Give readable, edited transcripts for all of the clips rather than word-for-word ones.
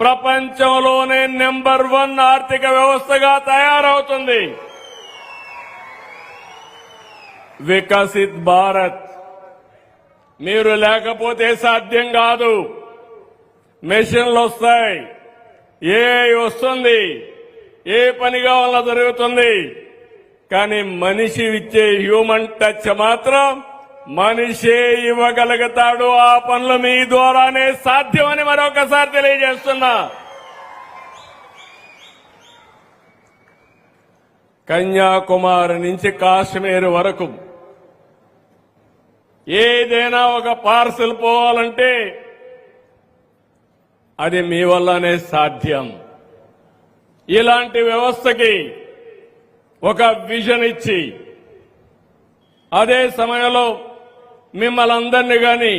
ప్రపంచంలోనే నెంబర్ 1 ఆర్థిక వ్యవస్థగా తయారవుతుంది. వికసిత్ భారత్ మీరు లేకపోతే సాధ్యం కాదు. మెషిన్లు వస్తాయి, ఏఐ వస్తుంది, ఏ పని కావాలన్నా జరుగుతుంది. కానీ మనిషి ఇచ్చే హ్యూమన్ టచ్ మాత్రం మనిషే ఇవ్వగలుగుతాడు. ఆ పనులు మీ ద్వారానే సాధ్యమని మరొకసారి తెలియజేస్తున్నా. కన్యాకుమారి నుంచి కాశ్మీర్ వరకు ఏదైనా ఒక పార్సల్ పోవాలంటే అది మీ వల్లనే సాధ్యం. ఇలాంటి వ్యవస్థకి ఒక విజన్ ఇచ్చి అదే సమయంలో మిమ్మల్ని అందరినీ గాని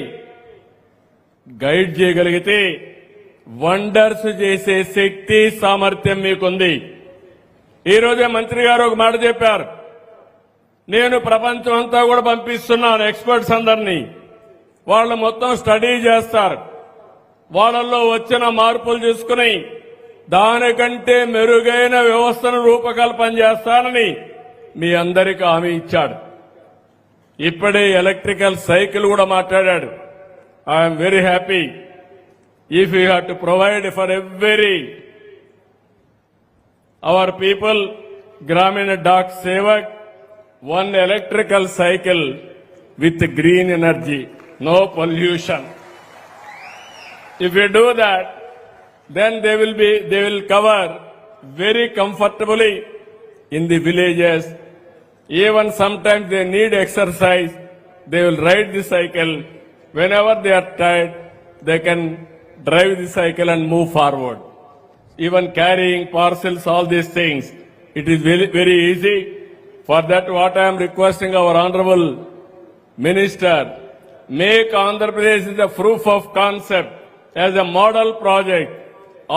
గైడ్ చేయగలిగితే వండర్స్ చేసే శక్తి సామర్థ్యం మీకుంది. ఈ రోజే మంత్రి గారు ఒక మాట చెప్పారు. నేను ప్రపంచం అంతా కూడా పంపిస్తున్నాను ఎక్స్పర్ట్స్ అందరినీ. వాళ్ళు మొత్తం స్టడీ చేస్తారు. వాళ్ళల్లో వచ్చిన మార్పులు చూసుకుని దానికంటే మెరుగైన వ్యవస్థను రూపకల్పన చేస్తానని మీ అందరికీ హామీ ఇచ్చాడు. ఇప్పుడే ఎలక్ట్రికల్ సైకిల్ కూడా మాట్లాడాడు. I'm very happy. If you have to provide for every our people గ్రామీణ dock Sevak 1 electrical cycle with green energy, no pollution. If you do that, then they will cover very comfortably in the villages. Even sometimes they need exercise, they will ride the cycle. Whenever they are tired, they can drive the cycle and move forward. Even carrying parcels, all these things, it is very, very easy. For that, what I am requesting our Honorable Minister, make Andhra Pradesh the proof of concept as a model project.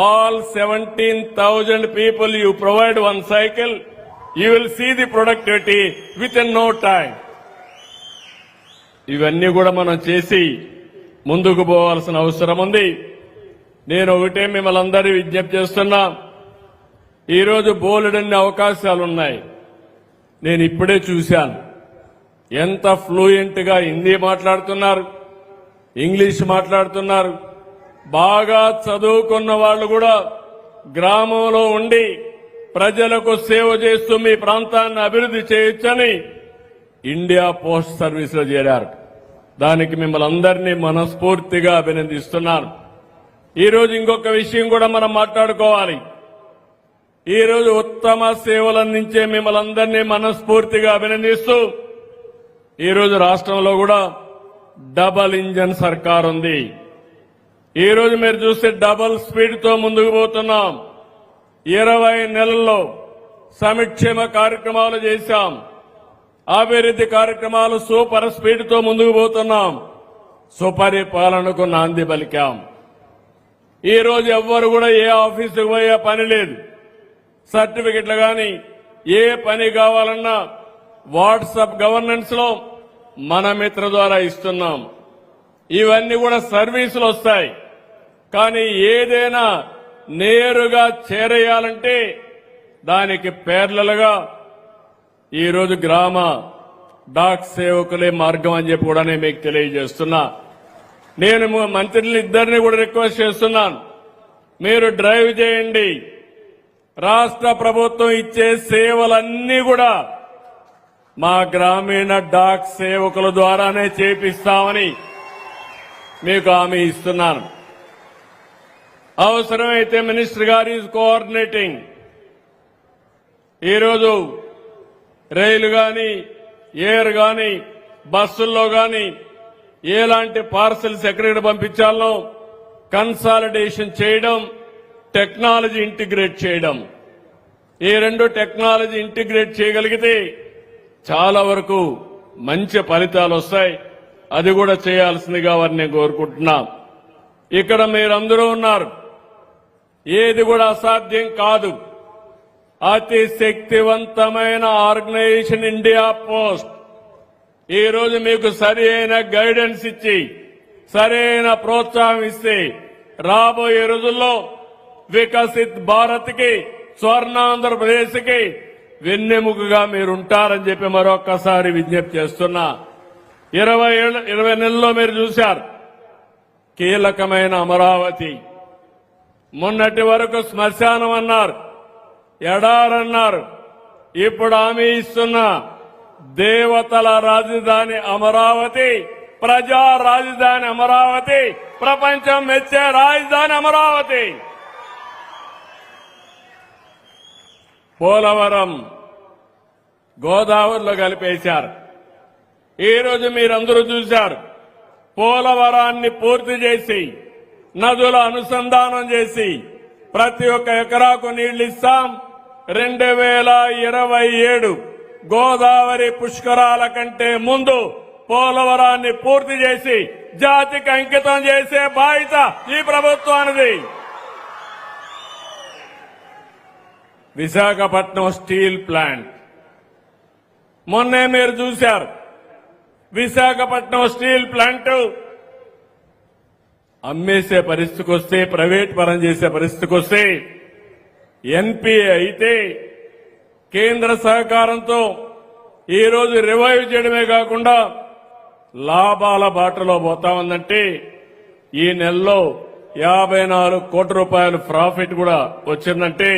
All 17,000 people you provide 1 cycle, you will see the productivity within no time. ఇవన్నీ కూడా మనం చేసి ముందుకు పోవాల్సిన అవసరం ఉంది. నేను ఒకటే మిమ్మల్ని అందరూ విజ్ఞప్తి చేస్తున్నా. ఈరోజు బోలెడన్ని అవకాశాలున్నాయి. నేను ఇప్పుడే చూశాను ఎంత ఫ్లూయెంట్ గా హిందీ మాట్లాడుతున్నారు, ఇంగ్లీష్ మాట్లాడుతున్నారు. బాగా చదువుకున్న వాళ్ళు కూడా గ్రామంలో ఉండి ప్రజలకు సేవ చేస్తూ మీ ప్రాంతాన్ని అభివృద్ధి చేయొచ్చని ఇండియా పోస్ట్ సర్వీస్ లో చేరారు. దానికి మిమ్మల్ని అందరినీ మనస్ఫూర్తిగా అభినందిస్తున్నాను. ఈరోజు ఇంకొక విషయం కూడా మనం మాట్లాడుకోవాలి. ఈ రోజు ఉత్తమ సేవలు అందించే మిమ్మల్ని అందరినీ మనస్ఫూర్తిగా అభినందిస్తూ ఈ రోజు రాష్ట్రంలో కూడా డబల్ ఇంజన్ సర్కార్ ఉంది. ఈ రోజు మీరు చూస్తే డబల్ స్పీడ్ తో ముందుకు పోతున్నాం. 20 నెలల్లో సంక్షేమ కార్యక్రమాలు చేశాం, అభివృద్ధి కార్యక్రమాలు సూపర్ స్పీడ్ తో ముందుకు పోతున్నాం, సుపరిపాలనకు నాంది పలికాం. ఈ రోజు ఎవ్వరు కూడా ఏ ఆఫీసుకు పోయే పని లేదు. సర్టిఫికెట్లు గాని ఏ పని కావాలన్నా వాట్సాప్ గవర్నెన్స్ లో మన మిత్ర ద్వారా ఇస్తున్నాం. ఇవన్నీ కూడా సర్వీసులు వస్తాయి. కానీ ఏదైనా నేరుగా చేరేయాలంటే దానికి పేర్లలుగా ఈరోజు గ్రామ డాక్ సేవకులే మార్గం అని చెప్పి కూడా నేను మీకు తెలియజేస్తున్నా. నేను మంత్రులు ఇద్దరిని కూడా రిక్వెస్ట్ చేస్తున్నాను. మీరు డ్రైవ్ చేయండి. రాష్ట్ర ప్రభుత్వం ఇచ్చే సేవలన్నీ కూడా మా గ్రామీణ డాక్ సేవకుల ద్వారానే చేపిస్తామని మీకు హామీ ఇస్తున్నాను. అవసరమైతే మినిస్టర్ గారు ఈజ్ కోఆర్డినేటింగ్. ఈరోజు రైలు గాని, ఎయిర్ గాని, బస్సుల్లో గాని ఎలాంటి పార్సల్స్ ఎక్కడికి పంపించాలో కన్సాలిడేషన్ చేయడం, టెక్నాలజీ ఇంటిగ్రేట్ చేయడం. ఈ 2 టెక్నాలజీ ఇంటిగ్రేట్ చేయగలిగితే చాలా వరకు మంచి ఫలితాలు వస్తాయి. అది కూడా చేయాల్సిందిగా వారిని కోరుకుంటున్నా. ఇక్కడ మీరందరూ ఉన్నారు. ఏది కూడా అసాధ్యం కాదు. అతి శక్తివంతమైన ఆర్గనైజేషన్ ఇండియా పోస్ట్. ఈ రోజు మీకు సరి అయిన గైడెన్స్ ఇచ్చి సరైన ప్రోత్సాహం ఇస్తే రాబోయే రోజుల్లో వికసిత్ భారత్ కి స్వర్ణాంధ్రప్రదేశ్ కి వెన్నెముకగా మీరుంటారని చెప్పి మరొక్కసారి విజ్ఞప్తి చేస్తున్నా. 20 నెలల్లో మీరు చూశారు కీలకమైన అమరావతి. మొన్నటి వరకు శ్మశానం అన్నారు, ఎడారన్నారు. ఇప్పుడు హామీ ఇస్తున్న దేవతల రాజధాని అమరావతి, ప్రజా రాజధాని అమరావతి, ప్రపంచం మెచ్చే రాజధాని అమరావతి. పోలవరం గోదావరిలో కలిపేశారు. ఈ రోజు మీరందరూ చూశారు పోలవరాన్ని పూర్తి చేసి నదుల అనుసంధానం చేసి ప్రతి ఒక్క ఎకరాకు నీళ్లు ఇస్తాం. 2027 గోదావరి పుష్కరాల కంటే ముందు పోలవరాన్ని పూర్తి చేసి జాతికి అంకితం చేసే బాధ్యత ఈ ప్రభుత్వానిది. విశాఖపట్నం స్టీల్ ప్లాంట్ మొన్నే మీరు చూశారు. విశాఖపట్నం స్టీల్ ప్లాంట్ అమ్మేసే పరిస్థితికి వస్తే, ప్రైవేట్ పరం చేసే పరిస్థితికి వస్తే ఎన్పీఏ అయితే కేంద్ర సహకారంతో ఈ రోజు రివైవ్ చేయడమే కాకుండా లాభాల బాటలో పోతా ఉందంటే ఈ నెలలో 54 కోట్ల రూపాయలు ప్రాఫిట్ కూడా వచ్చిందంటే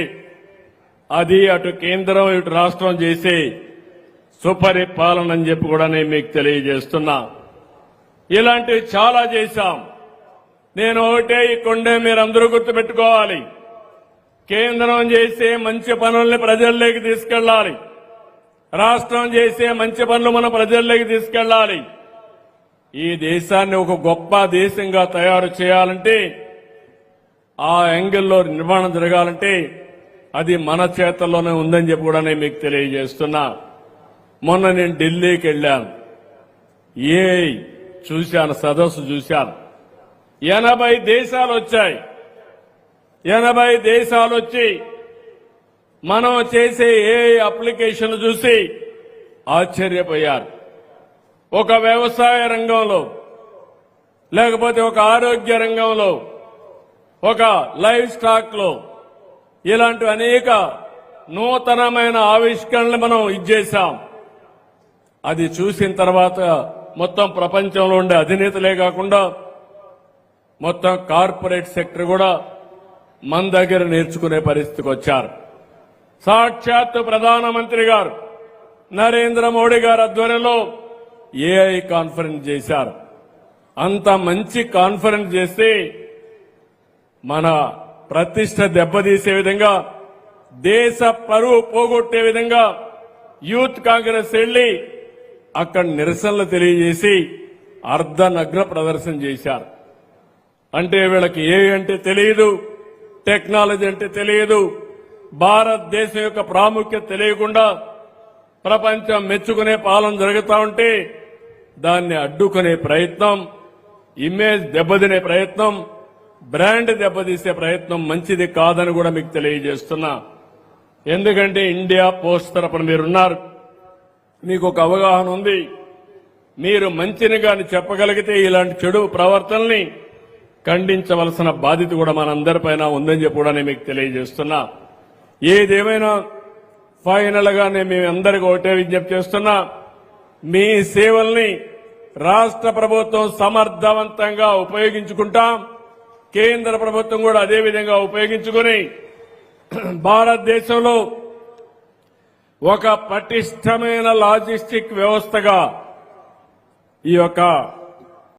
అది అటు కేంద్రం ఇటు రాష్ట్రం చేసే సుపరిపాలన అని చెప్పి కూడా నేను మీకు తెలియజేస్తున్నా. ఇలాంటివి చాలా చేశాం. నేను ఒకటే ఈ కొండే మీరందరూ గుర్తుపెట్టుకోవాలి. కేంద్రం చేసే మంచి పనుల్ని ప్రజల్లోకి తీసుకెళ్లాలి. రాష్ట్రం చేసే మంచి పనులు మన ప్రజల్లోకి తీసుకెళ్లాలి. ఈ దేశాన్ని ఒక గొప్ప దేశంగా తయారు చేయాలంటే, ఆ యాంగిల్లో నిర్మాణం జరగాలంటే అది మన చేతుల్లోనే ఉందని చెప్పి కూడా నేను మీకు తెలియజేస్తున్నా. మొన్న నేను ఢిల్లీకి వెళ్ళాను. చూశాను, సదస్సు చూశాను. 80 దేశాలు వచ్చాయి. 80 దేశాలు వచ్చి మనం చేసే అప్లికేషన్ చూసి ఆశ్చర్యపోయారు. ఒక వ్యవసాయ రంగంలో, లేకపోతే ఒక ఆరోగ్య రంగంలో, ఒక లైవ్ స్టాక్ లో ఇలాంటి అనేక నూతనమైన ఆవిష్కరణలు మనం ఇచ్చేశాం. అది చూసిన తర్వాత మొత్తం ప్రపంచంలో ఉండే అధినేతలే కాకుండా మొత్తం కార్పొరేట్ సెక్టర్ కూడా మన దగ్గర నేర్చుకునే పరిస్థితికి వచ్చారు. సాక్షాత్తు ప్రధానమంత్రి గారు నరేంద్ర మోడీ గారి ఆధ్వర్యంలో ఏఐ కాన్ఫరెన్స్ చేశారు. అంత మంచి కాన్ఫరెన్స్ చేస్తే మన ప్రతిష్ట దెబ్బతీసే విధంగా, దేశ పరువు పోగొట్టే విధంగా యూత్ కాంగ్రెస్ వెళ్లి అక్కడ నిరసనలు తెలియజేసి అర్ధనగ్న ప్రదర్శన చేశారు. అంటే వీళ్ళకి ఏఐ అంటే తెలియదు, టెక్నాలజీ అంటే తెలియదు, భారతదేశం యొక్క ప్రాముఖ్యత తెలియకుండా ప్రపంచం మెచ్చుకునే పాలన జరుగుతూ ఉంటే దాన్ని అడ్డుకునే ప్రయత్నం, ఇమేజ్ దెబ్బతినే ప్రయత్నం, బ్రాండ్ దెబ్బతీసే ప్రయత్నం మంచిది కాదని కూడా మీకు తెలియజేస్తున్నా. ఎందుకంటే ఇండియా పోస్ట్ తరపున మీరున్నారు, మీకు ఒక అవగాహన ఉంది. మీరు మంచిని గాని చెప్పగలిగితే ఇలాంటి చెడు ప్రవర్తనల్ని ఖండించవలసిన బాధ్యత కూడా మనందరిపైన ఉందని చెప్పి కూడా నేను మీకు తెలియజేస్తున్నా. ఏదేమైనా ఫైనల్ గా నేను మీ అందరికీ ఒకటే విజ్ఞప్తి చేస్తున్నా, మీ సేవల్ని రాష్ట్ర ప్రభుత్వం సమర్థవంతంగా ఉపయోగించుకుంటాం. కేంద్ర ప్రభుత్వం కూడా అదే విధంగా ఉపయోగించుకుని భారతదేశంలో ఒక పటిష్టమైన లాజిస్టిక్ వ్యవస్థగా ఈ యొక్క